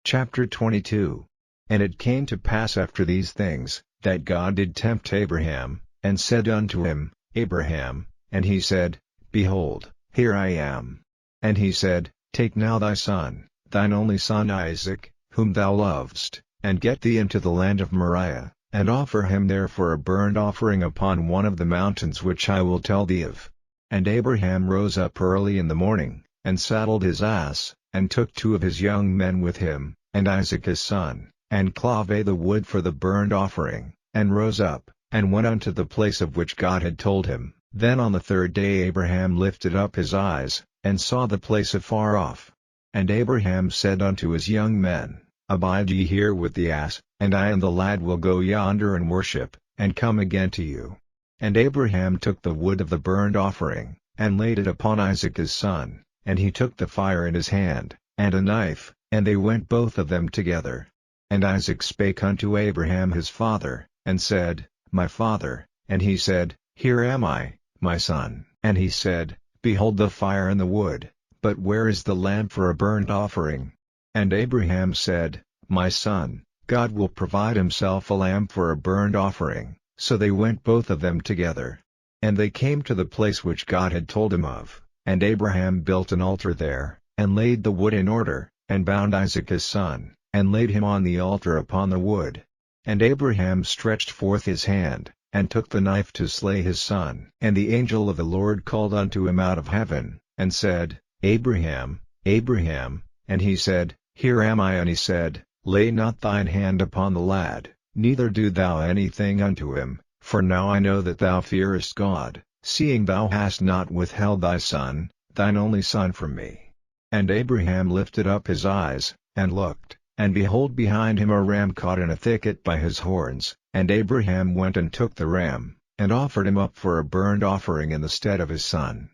Chapter 22. And it came to pass after these things, that God did tempt Abraham, and said unto him, Abraham. And he said, Behold, here I am. And he said, Take now thy son, thine only son Isaac, whom thou lovest, and get thee into the land of Moriah, and offer him there for a burnt offering upon one of the mountains which I will tell thee of. And Abraham rose up early in the morning, and saddled his ass, and took 2 of his young men with him, and Isaac his son, and clave the wood for the burnt offering, and rose up, and went unto the place of which God had told him. Then on the 3rd day Abraham lifted up his eyes, and saw the place afar off. And Abraham said unto his young men, Abide ye here with the ass, and I and the lad will go yonder and worship, and come again to you. And Abraham took the wood of the burnt offering, and laid it upon Isaac his son, and he took the fire in his hand, and a knife, and they went both of them together. And Isaac spake unto Abraham his father, and said, My father. And he said, Here am I, my son. And he said, Behold the fire and the wood, but where is the lamb for a burnt offering? And Abraham said, My son, God will provide himself a lamb for a burnt offering. So they went both of them together. And they came to the place which God had told him of, and Abraham built an altar there, and laid the wood in order, and bound Isaac his son, and laid him on the altar upon the wood. And Abraham stretched forth his hand, and took the knife to slay his son. And the angel of the Lord called unto him out of heaven, and said, Abraham, Abraham. And he said, Here am I. And he said, Lay not thine hand upon the lad, neither do thou anything unto him, for now I know that thou fearest God, seeing thou hast not withheld thy son, thine only son from me. And Abraham lifted up his eyes, and looked, and behold behind him a ram caught in a thicket by his horns. And Abraham went and took the ram, and offered him up for a burnt offering in the stead of his son.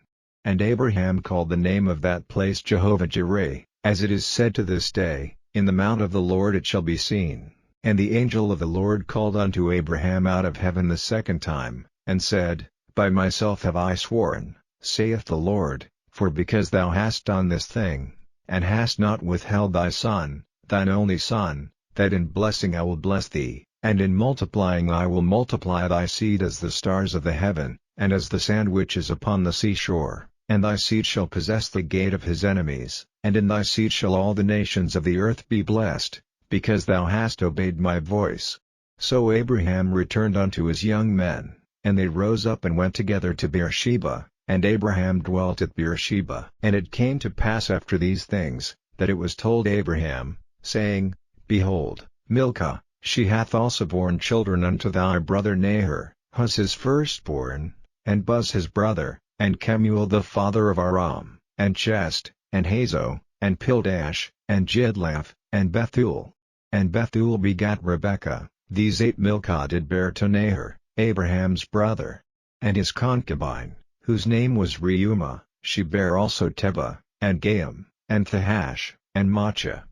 And Abraham called the name of that place Jehovah-Jireh, as it is said to this day, In the mount of the Lord it shall be seen. And the angel of the Lord called unto Abraham out of heaven the 2nd time, and said, By myself have I sworn, saith the Lord, for because thou hast done this thing, and hast not withheld thy son, thine only son, that in blessing I will bless thee, and in multiplying I will multiply thy seed as the stars of the heaven, and as the sand which is upon the seashore, and thy seed shall possess the gate of his enemies, and in thy seed shall all the nations of the earth be blessed, because thou hast obeyed my voice. So Abraham returned unto his young men, and they rose up and went together to Beersheba, and Abraham dwelt at Beersheba. And it came to pass after these things, that it was told Abraham, saying, Behold, Milcah, she hath also borne children unto thy brother Nahor, Huz his firstborn, and Buz his brother, and Kemuel the father of Aram, and Chest, and Hazo, and Pildash, and Jidlaph, and Bethuel. And Bethuel begat Rebekah. These 8 Milcah did bear to Nahor, Abraham's brother. And his concubine, whose name was Reumah, she bare also Tebah, and Gaam, and Thahash, and Maachah.